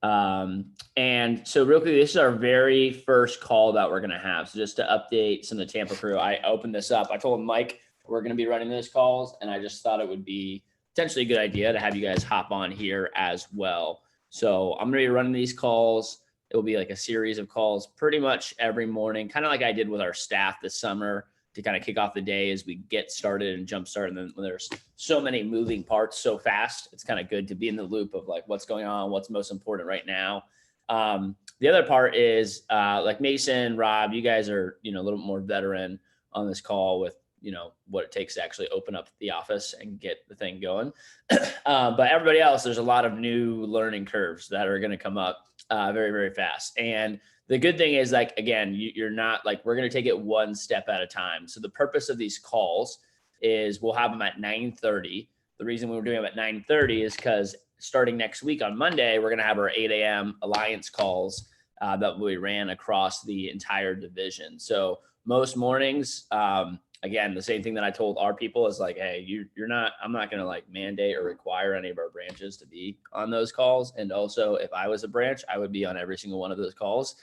And so real quickly, this is our very first call that we're going to have. So just to update some of the Tampa crew, I opened this up. I told Mike we're going to be running those calls, and I just thought it would be potentially a good idea to have you guys hop on here as well. So I'm going to be running these calls. It will be like a series of calls pretty much every morning, kind of like I did with our staff this summer to kind of kick off the day as we get started and jump start. And then when there's so many moving parts so fast, it's kind of good to be in the loop of like what's going on, what's most important right now. The other part is like Mason, Rob, you guys are, a little bit more veteran on this call with, what it takes to actually open up the office and get the thing going. But everybody else, there's a lot of new learning curves that are going to come up very, very fast. And the good thing is, like, again, you're not like, we're going to take it one step at a time. So the purpose of these calls is we'll have them at 9:30. The reason we were doing them at 9:30 is because starting next week on Monday, we're going to have our 8 a.m. Alliance calls that we ran across the entire division. So most mornings, again, the same thing that I told our people is like, hey, I'm not going to like mandate or require any of our branches to be on those calls. And also, if I was a branch, I would be on every single one of those calls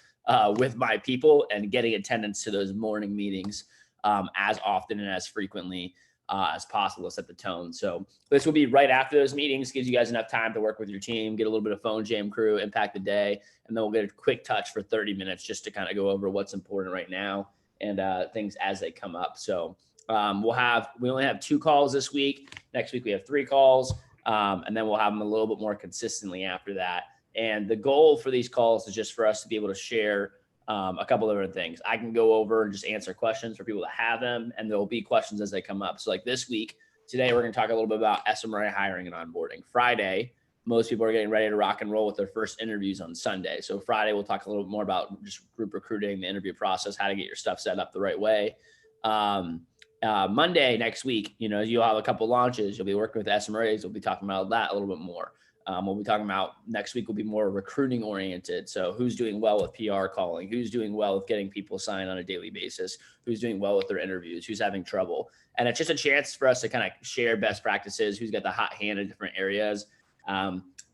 with my people and getting attendance to those morning meetings as often and as frequently as possible to set the tone. So this will be right after those meetings, gives you guys enough time to work with your team, get a little bit of phone jam crew, impact the day, and then we'll get a quick touch for 30 minutes just to kind of go over what's important right now and things as they come up. So we only have 2 calls this week. Next week we have 3 calls, and then we'll have them a little bit more consistently after that. And the goal for these calls is just for us to be able to share a couple of different things. I can go over and just answer questions for people that have them, and there'll be questions as they come up. So like this week, today, we're going to talk a little bit about SMRA hiring and onboarding. Friday, most people are getting ready to rock and roll with their first interviews on Sunday. So Friday, we'll talk a little bit more about just group recruiting, the interview process, how to get your stuff set up the right way. Monday next week, you'll have a couple launches. You'll be working with SMRAs. We'll be talking about that a little bit more. We'll be talking about next week will be more recruiting oriented. So who's doing well with PR calling, who's doing well with getting people signed on a daily basis, who's doing well with their interviews, who's having trouble. And it's just a chance for us to kind of share best practices, who's got the hot hand in different areas.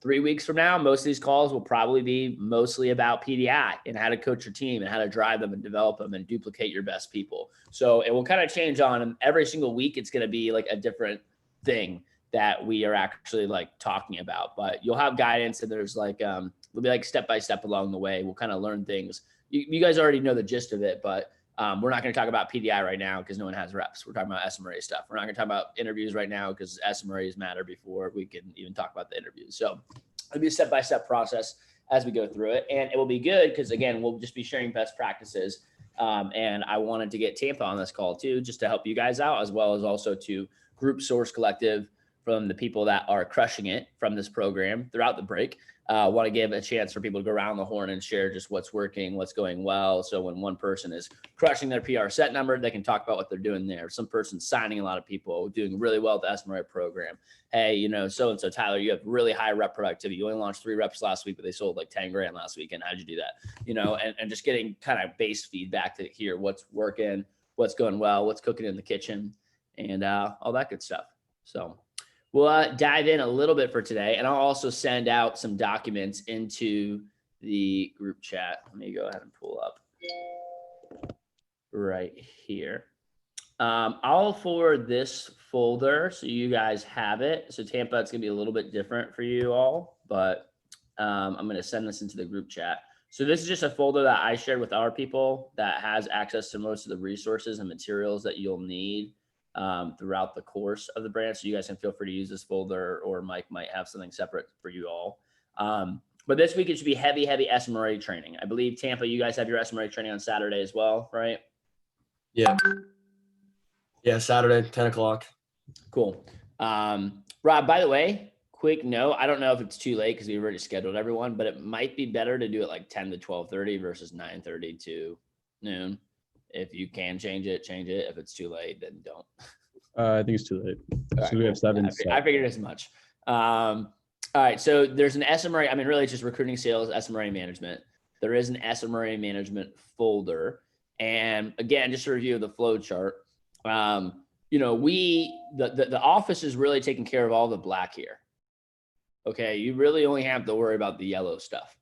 3 weeks from now, most of these calls will probably be mostly about PDI and how to coach your team and how to drive them and develop them and duplicate your best people. So it will kind of change on them every single week. It's going to be like a different thing that we are actually like talking about, but you'll have guidance and there's like, it'll be like step-by-step along the way. We'll kind of learn things. You guys already know the gist of it, but we're not going to talk about PDI right now because no one has reps. We're talking about SMRA stuff. We're not going to talk about interviews right now because SMRAs matter before we can even talk about the interviews. So it'll be a step-by-step process as we go through it. And it will be good because, again, we'll just be sharing best practices. And I wanted to get Tampa on this call too, just to help you guys out, as well as also to group source collective from the people that are crushing it from this program throughout the break. Want to give a chance for people to go around the horn and share just what's working, what's going well. So when one person is crushing their PR set number, they can talk about what they're doing there. Some person's signing a lot of people, doing really well with the SMRA program. Hey, so-and-so, Tyler, you have really high rep productivity. You only launched 3 reps last week, but they sold like 10 grand last weekend. How'd you do that? And just getting kind of base feedback to hear what's working, what's going well, what's cooking in the kitchen, and all that good stuff. So we'll dive in a little bit for today, and I'll also send out some documents into the group chat. Let me go ahead and pull up right here. I'll forward this folder so you guys have it. So Tampa, it's going to be a little bit different for you all, but I'm going to send this into the group chat. So this is just a folder that I shared with our people that has access to most of the resources and materials that you'll need throughout the course of the branch. So you guys can feel free to use this folder, or Mike might have something separate for you all. But this week it should be heavy SMRA training. I believe Tampa, you guys have your SMRA training on Saturday as well, right? Yeah, Saturday, 10 o'clock. Cool. Rob, by the way, quick note, I don't know if it's too late because we've already scheduled everyone, but it might be better to do it like 10 to 12:30 versus 9:30 to noon. If you can change it. If it's too late, then don't. I think it's too late. Right, so we have 7. I figured as much. All right. So there's an SMRA. I mean, really, it's just recruiting, sales, SMRA management. There is an SMRA management folder. And again, just a review of the flow chart. The office is really taking care of all the black here. Okay. You really only have to worry about the yellow stuff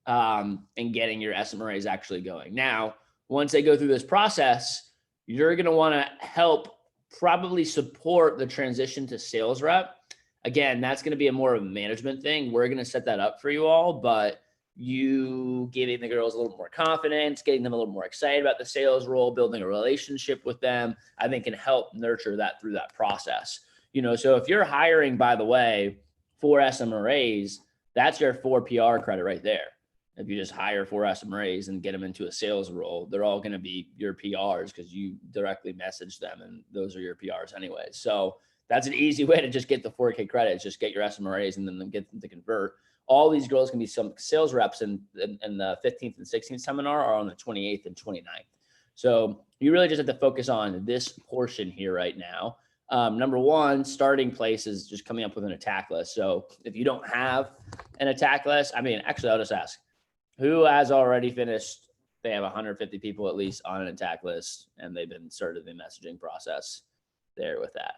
and getting your SMRAs actually going. Now, once they go through this process, you're going to want to help probably support the transition to sales rep. Again, that's going to be a more of a management thing. We're going to set that up for you all, but you giving the girls a little more confidence, getting them a little more excited about the sales role, building a relationship with them, I think can help nurture that through that process. So if you're hiring, by the way, 4 SMRAs, that's your 4 PR credit right there. If you just hire 4 SMRAs and get them into a sales role, they're all going to be your PRs because you directly message them and those are your PRs anyway. So that's an easy way to just get the 4K credits. Just get your SMRAs and then get them to convert. All these girls can be some sales reps in the 15th and 16th seminar or on the 28th and 29th. So you really just have to focus on this portion here right now. Number one, starting place is just coming up with an attack list. So if you don't have an attack list, actually, I'll just ask, who has already finished? They have 150 people at least on an attack list, and they've been started the messaging process there with that.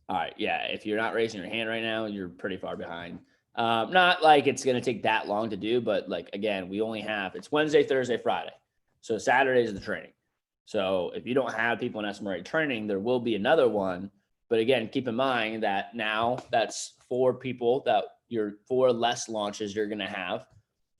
All right. Yeah. If you're not raising your hand right now, you're pretty far behind. Not like it's going to take that long to do, but like, again, it's Wednesday, Thursday, Friday. So Saturday is the training. So if you don't have people in SMRA training, there will be another one. But again, keep in mind that now that's 4 people that 4 less launches you're going to have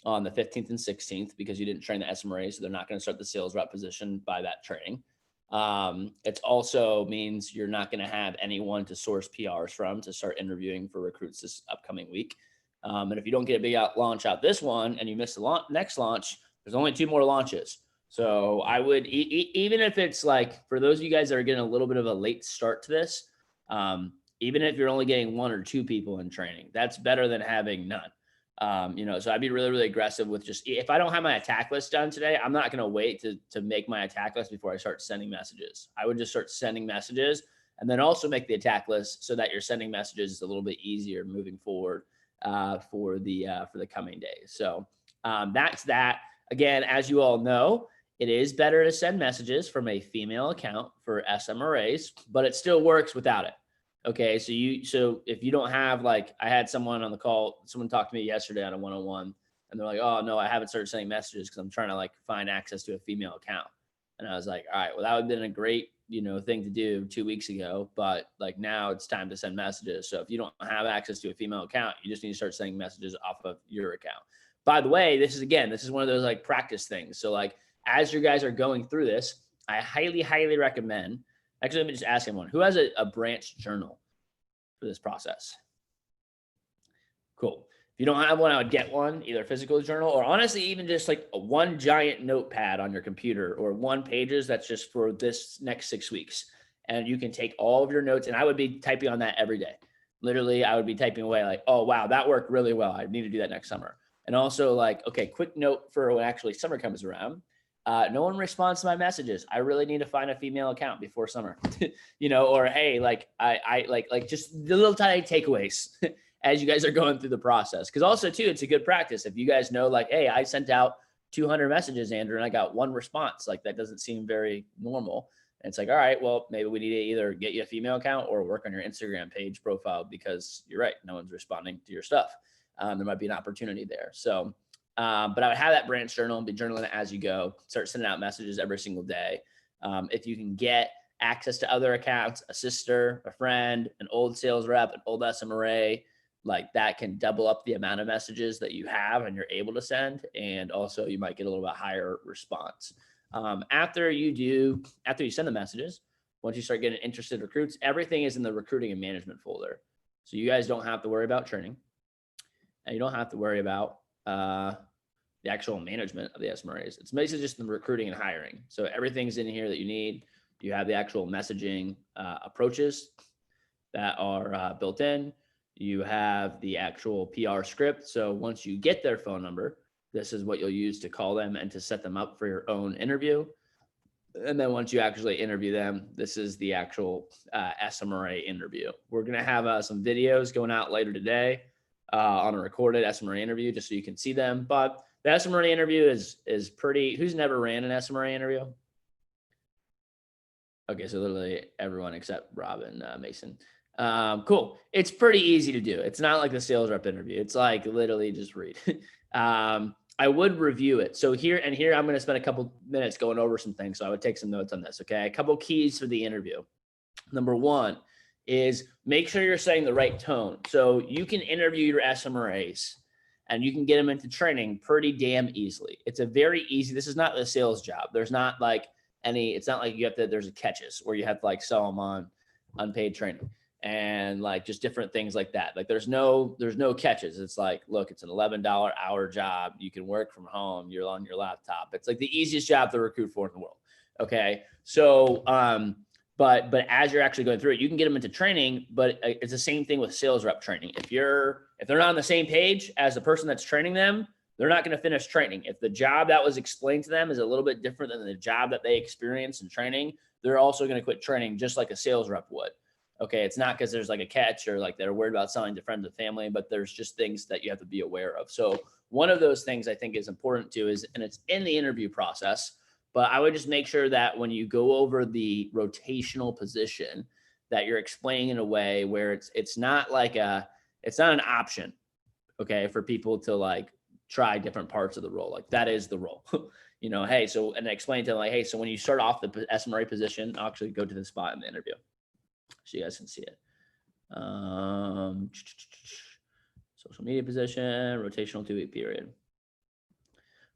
on the 15th and 16th because you didn't train the SMRA. So they're not going to start the sales rep position by that training. It also means you're not going to have anyone to source PRs from to start interviewing for recruits this upcoming week. And if you don't get a big launch out this one and you miss the next launch, there's only 2 more launches. So I would, even if it's like, for those of you guys that are getting a little bit of a late start to this, even if you're only getting 1 or 2 people in training, that's better than having none. So I'd be really, really aggressive with just, if I don't have my attack list done today, I'm not going to wait to make my attack list before I start sending messages. I would just start sending messages and then also make the attack list so that you're sending messages a little bit easier moving forward for the coming days. So that's that. Again, as you all know, it is better to send messages from a female account for SMRAs, but it still works without it. Okay. So if you don't have, like, I had someone on the call, someone talked to me yesterday on a one-on-one and they're like, oh no, I haven't started sending messages because I'm trying to like find access to a female account. And I was like, all right, well, that would have been a great, thing to do 2 weeks ago, but like now it's time to send messages. So if you don't have access to a female account, you just need to start sending messages off of your account. By the way, this is one of those like practice things. So like, as you guys are going through this, I highly, highly recommend, actually, let me just ask everyone, who has a branch journal for this process? Cool. If you don't have one, I would get one, either physical journal or honestly, even just like a 1 giant notepad on your computer or 1 pages that's just for this next 6 weeks. And you can take all of your notes, and I would be typing on that every day. Literally, I would be typing away like, oh, wow, that worked really well. I need to do that next summer. And also like, okay, quick note for when actually summer comes around. No one responds to my messages. I really need to find a female account before summer, or hey, like I like just the little tiny takeaways as you guys are going through the process. Cause also too, it's a good practice. If you guys know like, hey, I sent out 200 messages, Andrew, and I got 1 response, like that doesn't seem very normal. And it's like, all right, well, maybe we need to either get you a female account or work on your Instagram page profile because you're right. No one's responding to your stuff. There might be an opportunity there. So, but I would have that branch journal and be journaling it as you go. Start sending out messages every single day. If you can get access to other accounts, a sister, a friend, an old sales rep, an old SMRA, like that can double up the amount of messages that you have and you're able to send. And also you might get a little bit higher response. After you send the messages, once you start getting interested recruits, everything is in the recruiting and management folder. So you guys don't have to worry about training and you don't have to worry about, the actual management of the SMRAs. It's basically just the recruiting and hiring. So everything's in here that you need. You have the actual messaging approaches that are built in. You have the actual PR script. So once you get their phone number, this is what you'll use to call them and to set them up for your own interview. And then once you actually interview them, this is the actual SMRA interview. We're going to have some videos going out later today on a recorded SMRA interview, just so you can see them. But the SMRA interview is pretty, who's never ran an SMRA interview? Okay, so literally everyone except Rob and Mason. Cool. It's pretty easy to do. It's not like the sales rep interview. It's like literally just read. I would review it. So here I'm going to spend a couple minutes going over some things. So I would take some notes on this. Okay. A couple keys for the interview. Number one is make sure you're setting the right tone. So you can interview your SMRAs and you can get them into training pretty damn easily. It's a very easy, this is not the sales job. There's not like it's not like you have to, there's a catches where you have to like sell them on unpaid training and like just different things like that. Like there's no catches. It's like, look, it's an $11 hour job. You can work from home. You're on your laptop. It's like the easiest job to recruit for in the world. Okay. So, but as you're actually going through it, you can get them into training, but it's the same thing with sales rep training. If they're not on the same page as the person that's training them, they're not going to finish training. If the job that was explained to them is a little bit different than the job that they experienced in training, they're also going to quit training just like a sales rep would. Okay. It's not because there's like a catch or like they're worried about selling to friends and family, but there's just things that you have to be aware of. So one of those things I think is important too and it's in the interview process, but I would just make sure that when you go over the rotational position that you're explaining in a way where it's not an option, okay, for people to like try different parts of the role. Like that is the role, hey, so, and explain to them like, hey, so when you start off the SMRA position, I'll actually go to the spot in the interview so you guys can see it. Social media position, rotational 2-week period.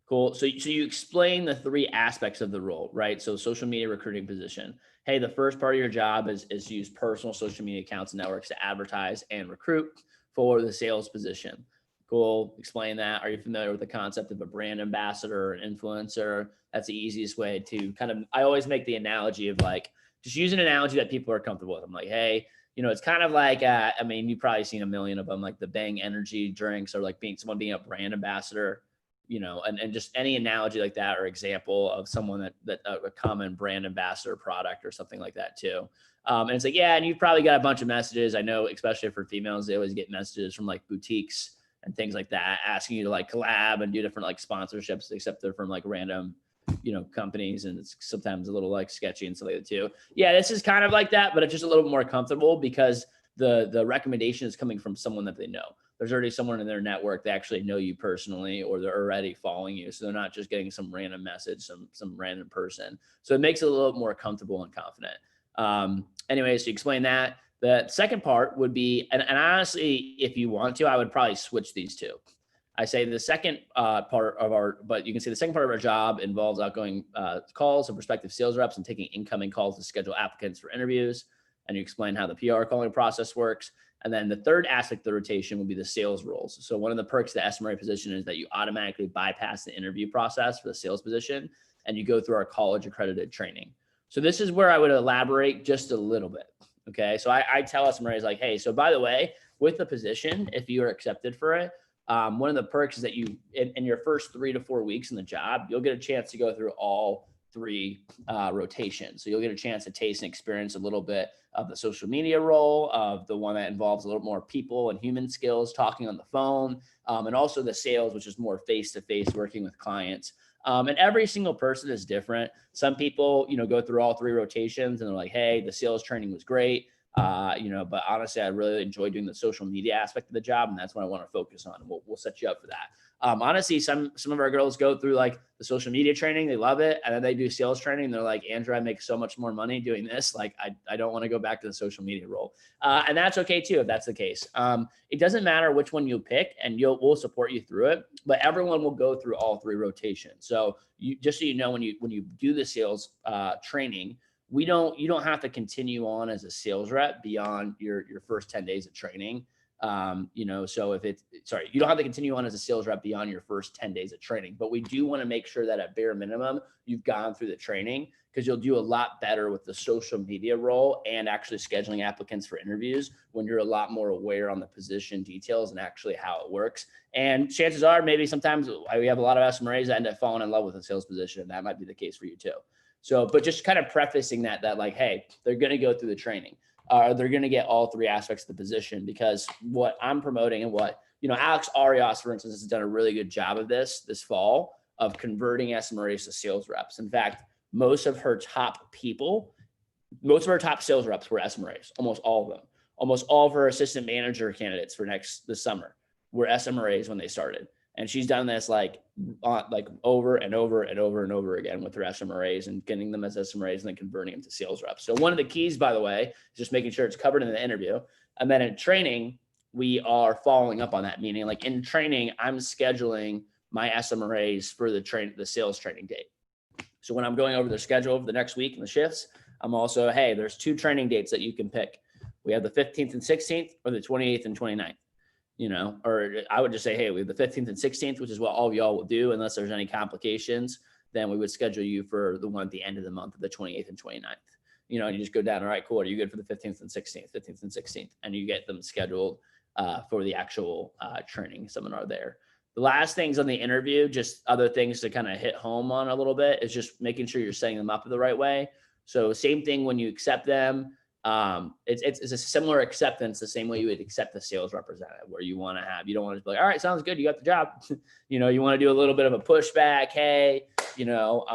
Cool. So you explain the three aspects of the role, right? So social media recruiting position. Hey, the first part of your job is to use personal social media accounts and networks to advertise and recruit for the sales position. Cool. Explain that. Are you familiar with the concept of a brand ambassador or an influencer? That's the easiest way to I always make the analogy of like, just use an analogy that people are comfortable with. I'm like, hey, it's kind of like, you've probably seen a million of them, like the Bang energy drinks or like someone being a brand ambassador. And just any analogy like that or example of someone that a common brand ambassador product or something like that too. And it's like, yeah, and you've probably got a bunch of messages. I know, especially for females, they always get messages from like boutiques and things like that, asking you to like collab and do different like sponsorships, except they're from like random, companies. And it's sometimes a little like sketchy and stuff like that too. Yeah, this is kind of like that, but it's just a little more comfortable because the recommendation is coming from someone that they know. There's already someone in their network that actually know you personally, or they're already following you. So they're not just getting some random message, some random person. So it makes it a little more comfortable and confident. Anyway, so you explain that. The second part would be, and honestly, if you want to, I would probably switch these two. I say the second but you can say the second part of our job involves outgoing calls of prospective sales reps and taking incoming calls to schedule applicants for interviews. And you explain how the PR calling process works. And then the third aspect of the rotation will be the sales roles. So one of the perks of the SMRA position is that you automatically bypass the interview process for the sales position and you go through our college accredited training. So this is where I would elaborate just a little bit. Okay. So I tell SMRAs like, hey, so by the way, with the position, if you are accepted for it, one of the perks is that you, in your first 3 to 4 weeks in the job, you'll get a chance to go through all 3 rotations. So you'll get a chance to taste and experience a little bit of the social media role, of the one that involves a little more people and human skills, talking on the phone, and also the sales, which is more face-to-face working with clients. And every single person is different. Some people, go through all 3 rotations and they're like, hey, the sales training was great. But honestly, I really enjoy doing the social media aspect of the job. And that's what I want to focus on. And we'll set you up for that. Honestly, some of our girls go through like the social media training. They love it. And then they do sales training. And they're like, Andrew, I make so much more money doing this. Like, I don't want to go back to the social media role. And that's okay too, if that's the case. It doesn't matter which one you pick and we'll support you through it, but everyone will go through all 3 rotations. So just so you know, when you do the sales training, you don't have to continue on as a sales rep beyond your first 10 days of training. So you don't have to continue on as a sales rep beyond your first 10 days of training, but we do want to make sure that at bare minimum, you've gone through the training, because you'll do a lot better with the social media role and actually scheduling applicants for interviews when you're a lot more aware on the position details and actually how it works. And chances are maybe sometimes we have a lot of SMRAs that end up falling in love with a sales position. That might be the case for you too. So, but just kind of prefacing that like, hey, they're going to go through the training. They're going to get all 3 aspects of the position, because what I'm promoting and what, Alex Arias, for instance, has done a really good job of this fall of converting SMRAs to sales reps. In fact, most of her top sales reps were SMRAs, almost all of them. almost all of her assistant manager candidates for this summer were SMRAs when they started. And she's done this like over and over and over and over again with her SMRAs and getting them as SMRAs and then converting them to sales reps. So one of the keys, by the way, is just making sure it's covered in the interview. And then in training, we are following up on that, meaning like in training, I'm scheduling my SMRAs for the sales training date. So when I'm going over their schedule for the next week and the shifts, I'm also, hey, there's 2 training dates that you can pick. We have the 15th and 16th or the 28th and 29th. Or I would just say, hey, we have the 15th and 16th, which is what all of y'all will do. Unless there's any complications, then we would schedule you for the one at the end of the month of the 28th and 29th. And you just go down, all right, cool. Are you good for the 15th and 16th, and you get them scheduled for the actual training seminar there. The last things on the interview, just other things to kind of hit home on a little bit, is just making sure you're setting them up the right way. So same thing when you accept them. It's a similar acceptance, the same way you would accept the sales representative, where you don't want to be like, all right, sounds good, you got the job. You want to do a little bit of a pushback. Hey, well,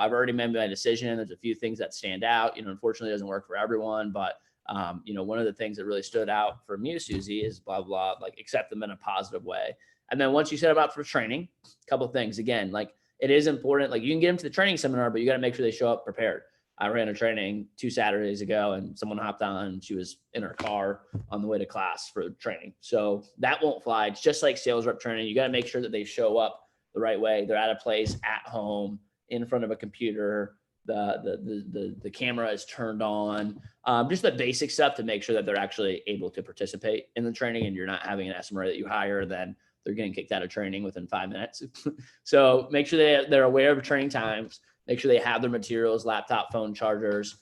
I've already made my decision. There's a few things that stand out. Unfortunately, it doesn't work for everyone, but one of the things that really stood out for me, Susie, is blah blah, like accept them in a positive way. And then once you set them up for training, a couple of things. Again, like it is important. Like you can get them to the training seminar, but you got to make sure they show up prepared. I ran a training 2 Saturdays ago and someone hopped on and she was in her car on the way to class for training. So that won't fly. It's just like sales rep training. You got to make sure that they show up the right way. They're at a place at home in front of a computer. The camera is turned on. Just the basic stuff to make sure that they're actually able to participate in the training, and you're not having an SMRA that you hire, then they're getting kicked out of training within 5 minutes. So make sure they're aware of training times. Make sure they have their materials, laptop, phone chargers.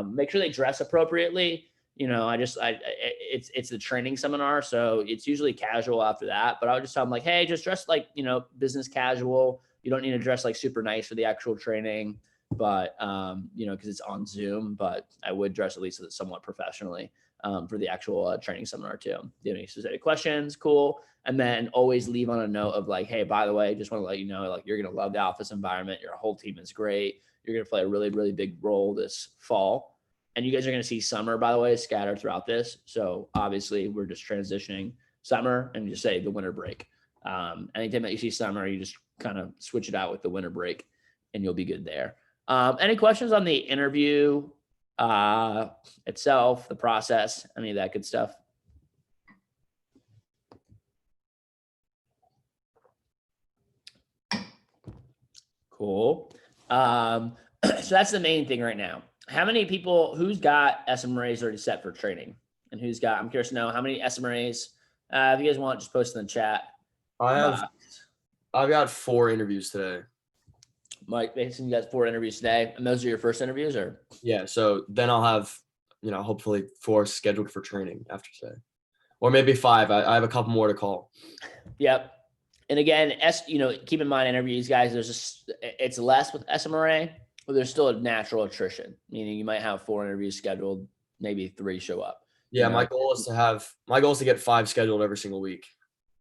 Make sure they dress appropriately. It's the training seminar, so it's usually casual after that. But I would just tell them like, hey, just dress like business casual. You don't need to dress like super nice for the actual training, but because it's on Zoom. But I would dress at least somewhat professionally for the actual training seminar too. Do you have any specific questions? Cool. And then always leave on a note of like, hey, by the way, just want to let you know, like, you're going to love the office environment. Your whole team is great. You're going to play a really, really big role this fall. And you guys are going to see summer, by the way, scattered throughout this. So obviously we're just transitioning summer and just say the winter break. Anytime that you see summer, you just kind of switch it out with the winter break and you'll be good there. Any questions on the interview itself, the process, any of that good stuff? Cool. So that's the main thing right now. How many people, who's got SMRAs already set for training? And I'm curious to know how many SMRAs, if you guys want, just post in the chat. I've got 4 interviews today. Mike, Mason, you got 4 interviews today, and those are your first interviews, or? Yeah. So then I'll have, hopefully 4 scheduled for training after today, or maybe 5. I have a couple more to call. Yep. And again, keep in mind interviews, guys, it's less with SMRA, but there's still a natural attrition, meaning you might have 4 interviews scheduled, maybe 3 show up. Yeah. My goal is to get 5 scheduled every single week.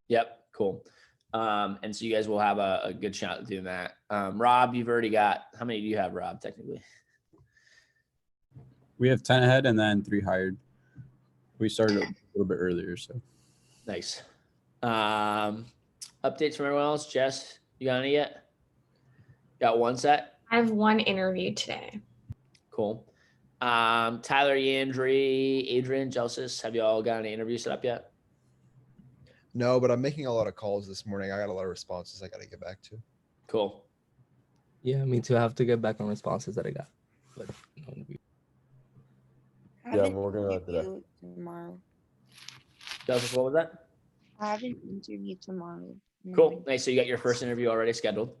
Yep. Cool. And so you guys will have a good shot at doing that. Rob, you've already got, how many do you have, Rob, technically? We have 10 ahead and then 3 hired. We started a little bit earlier, so. Nice. Updates from everyone else? Jess, you got any yet? Got 1 set? I have 1 interview today. Cool. Tyler, Yandri, Adrian, Joseph, have you all got any interviews set up yet? No, but I'm making a lot of calls this morning. I got a lot of responses I got to get back to. Cool. Yeah, me too. I have to get back on responses that I got. But Yeah, we're working on it today. Tomorrow. Joseph, what was that? I have an interview tomorrow. Cool. Nice. So you got your first interview already scheduled.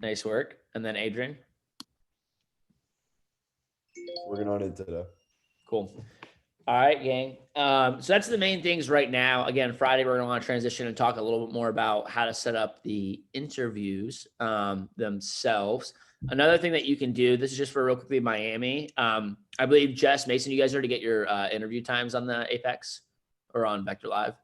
Nice work. And then Adrian? Working on it today. Cool. All right, gang. So that's the main things right now. Again, Friday, we're going to want to transition and talk a little bit more about how to set up the interviews themselves. Another thing that you can do, this is just for real quickly Miami. I believe Jess, Mason, you guys already get your interview times on the Apex or on Vector Live?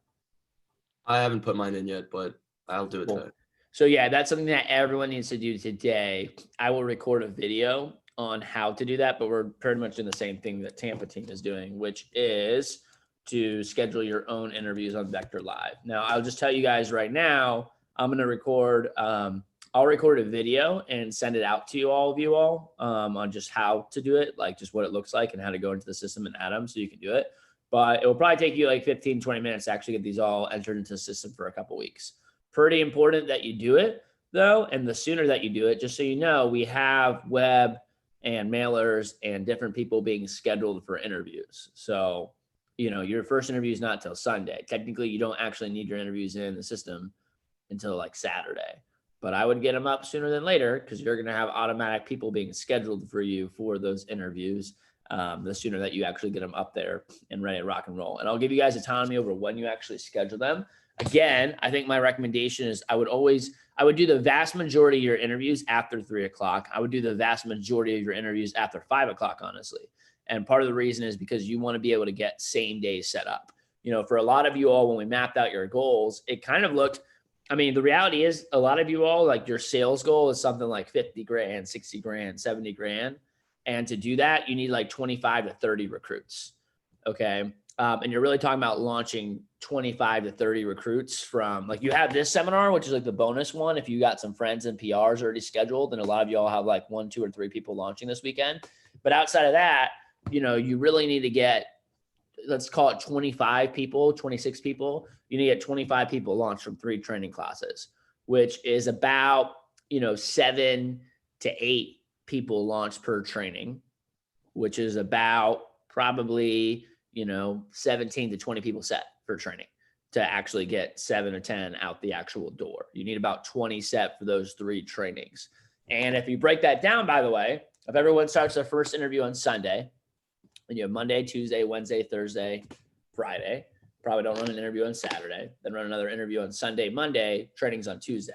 I haven't put mine in yet, but I'll do it today. So yeah, that's something that everyone needs to do today. I will record a video on how to do that, but we're pretty much doing the same thing that Tampa team is doing, which is to schedule your own interviews on Vector Live. Now, I'll just tell you guys right now, I'm going to record, I'll record a video and send it out to all of you on just how to do it, like just what it looks like and how to go into the system and add them so you can do it. But it will probably take you like 15, 20 minutes to actually get these all entered into the system for a couple weeks. Pretty important that you do it though. And the sooner that you do it, just so you know, we have web and mailers and different people being scheduled for interviews. So, you know, your first interview is not till Sunday. Technically, you don't actually need your interviews in the system until like Saturday. But I would get them up sooner than later because you're going to have automatic people being scheduled for you for those interviews. The sooner that you actually get them up there and ready to rock and roll. And I'll give you guys autonomy over when you actually schedule them. Again, I think my recommendation is I would do the vast majority of your interviews after 3 o'clock. I would do the vast majority of your interviews after 5 o'clock, honestly. And part of the reason is because you want to be able to get same day set up. You know, for a lot of you all, when we mapped out your goals, it kind of looked, I mean, the reality is a lot of you all, like your sales goal is something like 50 grand, 60 grand, 70 grand. And to do that, you need like 25 to 30 recruits. Okay. And you're really talking about launching 25 to 30 recruits from, like, you have this seminar, which is like the bonus one. If you got some friends and PRs already scheduled, and a lot of y'all have like 1, 2, or 3 people launching this weekend. But outside of that, you know, you really need to get, let's call it 25 people, 26 people. You need to get 25 people launched from 3 training classes, which is about, you know, 7 to 8 people launched per training, which is about probably, you know, 17 to 20 people set for training to actually get 7 or 10 out the actual door. You need about 20 set for those 3 trainings. And if you break that down, by the way, if everyone starts their first interview on Sunday, and you have Monday, Tuesday, Wednesday, Thursday, Friday, probably don't run an interview on Saturday, then run another interview on Sunday, Monday, trainings on Tuesday.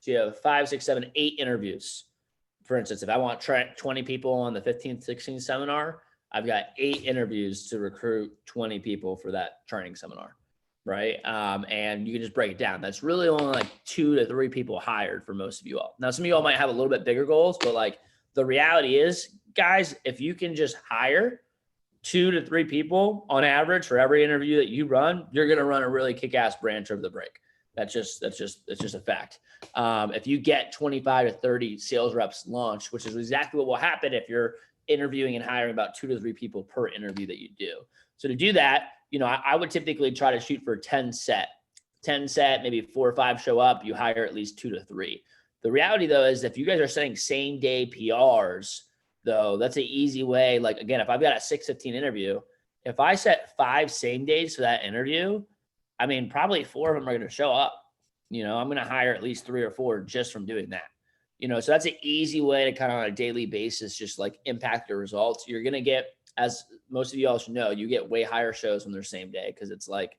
So you have 5, 6, 7, 8 interviews. For instance, if I want 20 people on the 15th, 16th seminar, I've got 8 interviews to recruit 20 people for that training seminar, right? And you can just break it down. That's really only like 2 to 3 people hired for most of you all. Now, some of you all might have a little bit bigger goals, but like the reality is, guys, if you can just hire 2 to 3 people on average for every interview that you run, you're going to run a really kick-ass branch over the break. That's just a fact. If you get 25 to 30 sales reps launched, which is exactly what will happen if you're interviewing and hiring about 2 to 3 people per interview that you do. So to do that, you know, I would typically try to shoot for 10 set, maybe 4 or 5 show up, you hire at least 2 to 3. The reality though, is if you guys are setting same day PRs though, that's an easy way. Like, again, if I've got a 6:15 interview, if I set 5 same days for that interview, I mean, probably 4 of them are going to show up. You know, I'm going to hire at least 3 or 4 just from doing that. You know, so that's an easy way to kind of on a daily basis, just like impact your results. You're going to get, as most of you all should know, you get way higher shows when they're same day. Cause it's like,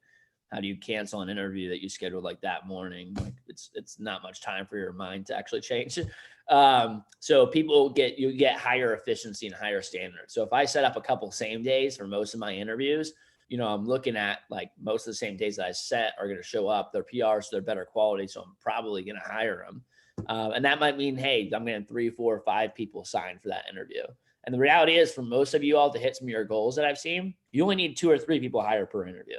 how do you cancel an interview that you scheduled like that morning? Like it's not much time for your mind to actually change. So you get higher efficiency and higher standards. So if I set up a couple same days for most of my interviews, you know, I'm looking at like most of the same days that I set are going to show up. They're PRs, so they're better quality. So I'm probably going to hire them. And that might mean, hey, I'm getting 3, 4, 5 people signed for that interview. And the reality is, for most of you all to hit some of your goals that I've seen, you only need 2 or 3 people hired per interview.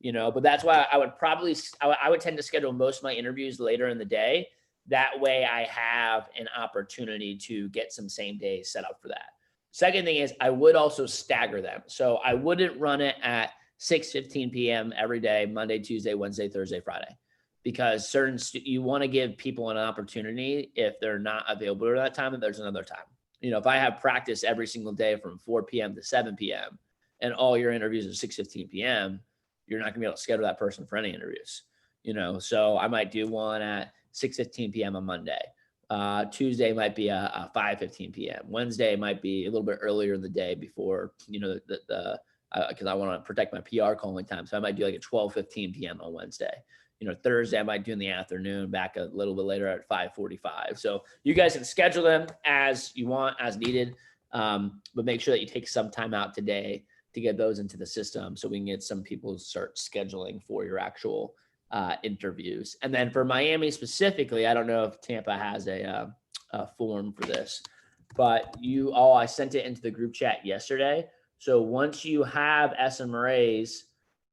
You know, but that's why I would tend to schedule most of my interviews later in the day. That way I have an opportunity to get some same day set up for that. Second thing is I would also stagger them. So I wouldn't run it at 6:15 p.m. every day, Monday, Tuesday, Wednesday, Thursday, Friday, because you want to give people an opportunity if they're not available at that time, and there's another time. You know, if I have practice every single day from 4 p.m. to 7 p.m. and all your interviews are 6:15 p.m., you're not gonna be able to schedule that person for any interviews, you know? So I might do one at 6:15 p.m. on Monday. Tuesday might be a 5:15 p.m. Wednesday might be a little bit earlier in the day before, you know, because I want to protect my PR calling time. So I might do like a 12:15 p.m. on Wednesday. You know, Thursday I might do in the afternoon, back a little bit later at 5:45. So you guys can schedule them as you want, as needed, but make sure that you take some time out today to get those into the system so we can get some people to start scheduling for your actual interviews. And then for Miami specifically, I don't know if Tampa has a form for this, but I sent it into the group chat yesterday. So once you have SMRAs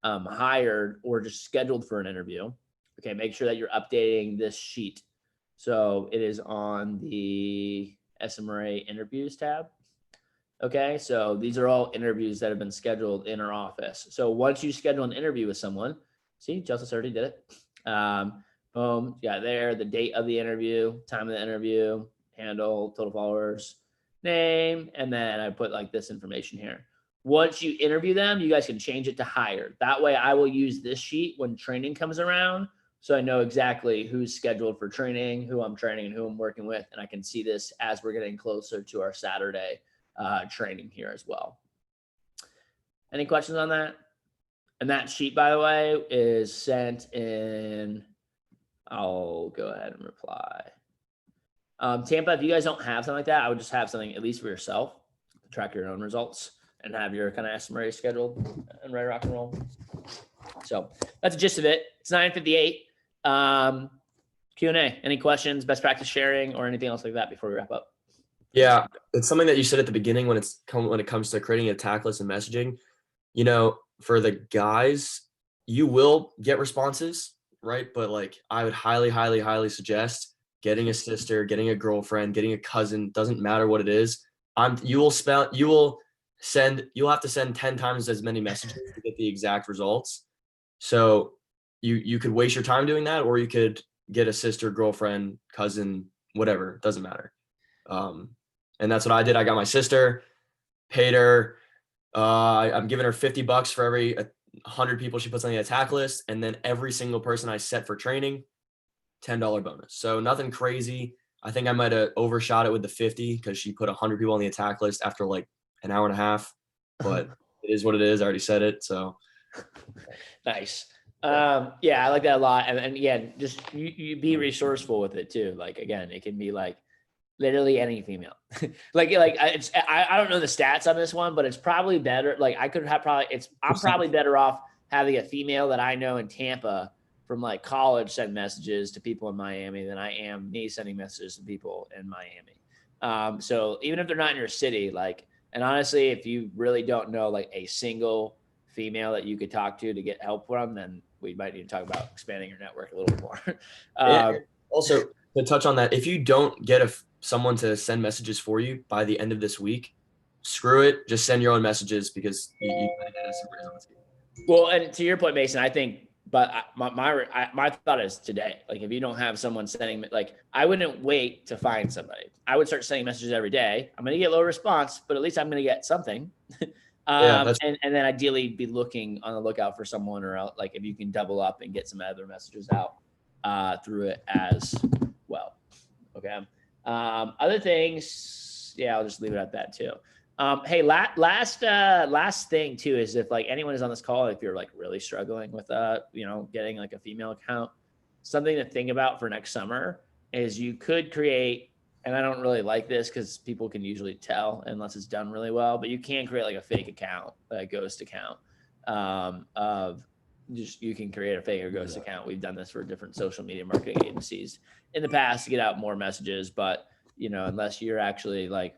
hired or just scheduled for an interview, okay, make sure that you're updating this sheet. So it is on the SMRA interviews tab. Okay, so these are all interviews that have been scheduled in our office. So once you schedule an interview with someone, see, Justice already did it. Boom, yeah, there, the date of the interview, time of the interview, handle, total followers, name, and then I put like this information here. Once you interview them, you guys can change it to hired. That way I will use this sheet when training comes around. So I know exactly who's scheduled for training, who I'm training and who I'm working with. And I can see this as we're getting closer to our Saturday training here as well. Any questions on that? And that sheet, by the way, is sent in, I'll go ahead and reply. Tampa, if you guys don't have something like that, I would just have something at least for yourself, track your own results and have your kind of SMRA scheduled and ready to rock and roll. So that's the gist of it. It's 9:58. Q&A, any questions, best practice sharing or anything else like that before we wrap up? Yeah, it's something that you said at the beginning when it comes to creating a attack list and messaging. You know, for the guys, you will get responses, right? But like, I would highly, highly, highly suggest getting a sister, getting a girlfriend, getting a cousin. Doesn't matter what it is. You'll have to send 10 times as many messages to get the exact results. So you could waste your time doing that, or you could get a sister, girlfriend, cousin, whatever. Doesn't matter. And that's what I did. I got my sister, paid her. I'm giving her $50 for every 100 people she puts on the attack list. And then every single person I set for training, $10 bonus. So nothing crazy. I think I might have overshot it with the 50 because she put 100 people on the attack list after like an hour and a half, but it is what it is. I already said it. So nice. Yeah, I like that a lot. And again, just you be resourceful with it too. Like, again, it can be like literally any female. I don't know the stats on this one, but it's probably better. Like I could have I'm probably better off having a female that I know in Tampa from like college send messages to people in Miami than I am me sending messages to people in Miami. So even if they're not in your city, like, and honestly, if you really don't know like a single female that you could talk to get help from, then we might need to talk about expanding your network a little bit more. Also, to touch on that, if you don't get someone to send messages for you by the end of this week, screw it. Just send your own messages because you gotta get SMRAs on the team. Well, and to your point, Mason, I think, but my thought is today, like if you don't have someone sending, like I wouldn't wait to find somebody. I would start sending messages every day. I'm going to get low response, but at least I'm going to get something. And then ideally be looking on the lookout for someone, or else, like if you can double up and get some other messages out through it as well. Okay. Other things, yeah, I'll just leave it at that too. Hey, last thing too is if like anyone is on this call, if you're like really struggling with getting like a female account, something to think about for next summer is you could create, and I don't really like this because people can usually tell unless it's done really well, but you can create like a fake account, a ghost account you can create a fake or ghost account. We've done this for different social media marketing agencies in the past to get out more messages, but unless you're actually like,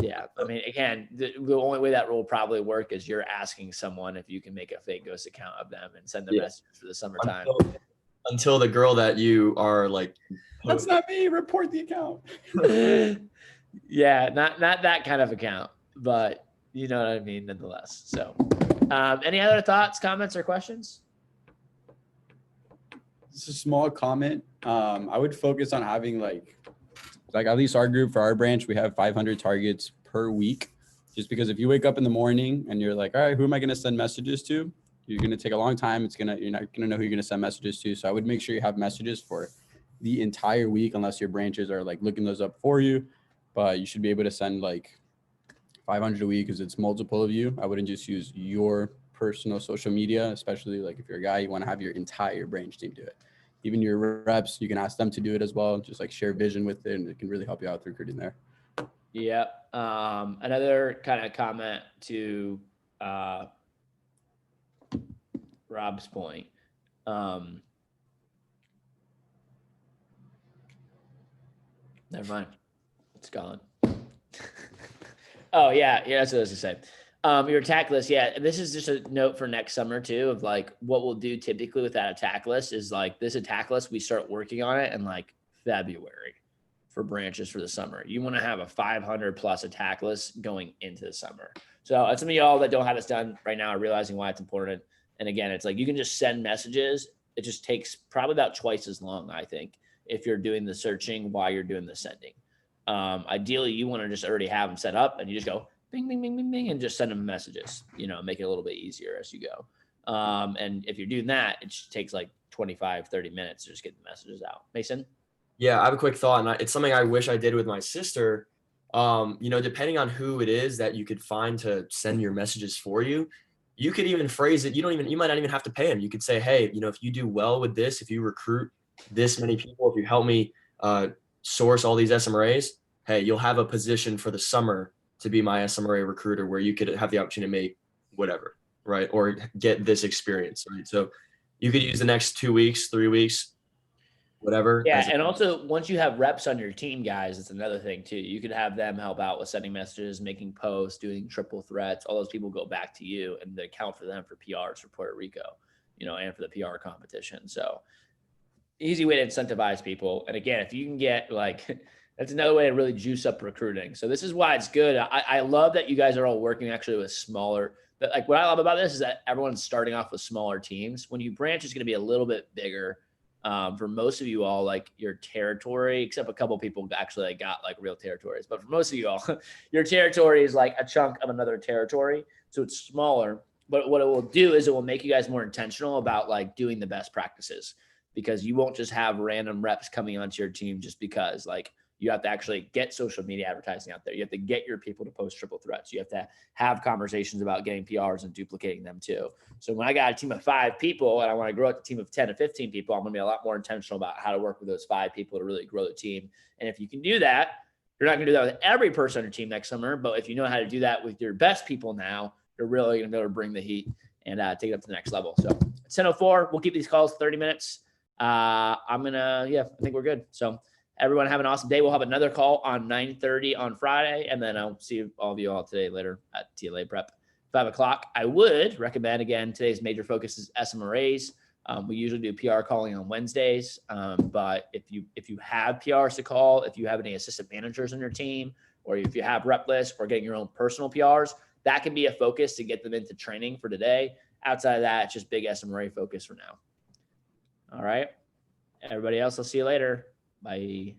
yeah, I mean, again, the only way that will probably work is you're asking someone if you can make a fake ghost account of them and send them messages for the summertime. Until the girl that you are like, that's not me. Report the account. Yeah, not that kind of account, but you know what I mean, nonetheless. So, any other thoughts, comments, or questions? It's a small comment. I would focus on having like at least our group for our branch, we have 500 targets per week. Just because if you wake up in the morning and you're like, all right, who am I going to send messages to? You're going to take a long time. You're not going to know who you're going to send messages to. So I would make sure you have messages for the entire week, unless your branches are like looking those up for you. But you should be able to send like 500 a week because it's multiple of you. I wouldn't just use your personal social media, especially like if you're a guy, you want to have your entire branch team do it. Even your reps, you can ask them to do it as well. Just like share vision with it, and it can really help you out with recruiting there. Yeah. Another kind of comment to Rob's point. Never mind. It's gone. Oh yeah, that's what I was gonna say. Your attack list, yeah. And this is just a note for next summer too, of like what we'll do typically with that attack list is like this attack list, we start working on it in like February for branches for the summer. You want to have a 500 plus attack list going into the summer. So some of y'all that don't have this done right now are realizing why it's important. And again, it's like you can just send messages. It just takes probably about twice as long, I think, if you're doing the searching while you're doing the sending. Ideally, you want to just already have them set up and you just go bing, bing, bing, bing, bing, and just send them messages, make it a little bit easier as you go. And if you're doing that, it just takes like 25, 30 minutes to just get the messages out. Mason? Yeah, I have a quick thought, and it's something I wish I did with my sister. Depending on who it is that you could find to send your messages for you, you could even phrase it. You might not even have to pay them. You could say, hey, if you do well with this, if you recruit this many people, if you help me source all these SMRAs, hey, you'll have a position for the summer to be my SMRA recruiter where you could have the opportunity to make whatever, right? Or get this experience, right? So you could use the next 2 weeks, 3 weeks, whatever. Yeah, and also once you have reps on your team, guys, it's another thing too. You could have them help out with sending messages, making posts, doing triple threats. All those people go back to you, and they count for them for PRs for Puerto Rico, and for the PR competition. So easy way to incentivize people. And again, if you can get that's another way to really juice up recruiting. So this is why it's good. I love that you guys are all working actually with smaller. But like what I love about this is that everyone's starting off with smaller teams. When you branch, it's going to be a little bit bigger. For most of you all, like your territory, except a couple people actually got like real territories, but for most of you all, your territory is like a chunk of another territory. So it's smaller, but what it will do is it will make you guys more intentional about like doing the best practices, because you won't just have random reps coming onto your team just because you have to actually get social media advertising out there. You have to get your people to post triple threats. You have to have conversations about getting PRs and duplicating them too. So when I got a team of 5 people and I want to grow it to a team of 10 to 15 people, I'm going to be a lot more intentional about how to work with those 5 people to really grow the team. And if you can do that, you're not going to do that with every person on your team next summer, but if you know how to do that with your best people now, you're really going to be able to bring the heat and take it up to the next level. So it's 10:04. We'll keep these calls 30 minutes. I think we're good. So everyone have an awesome day. We'll have another call on 9:30 on Friday, and then I'll see all of you all today later at TLA Prep, 5 o'clock. I would recommend, again, today's major focus is SMRAs. We usually do PR calling on Wednesdays, but if you have PRs to call, if you have any assistant managers on your team, or if you have rep lists or getting your own personal PRs, that can be a focus to get them into training for today. Outside of that, it's just big SMRA focus for now. All right. Everybody else, I'll see you later. Bye.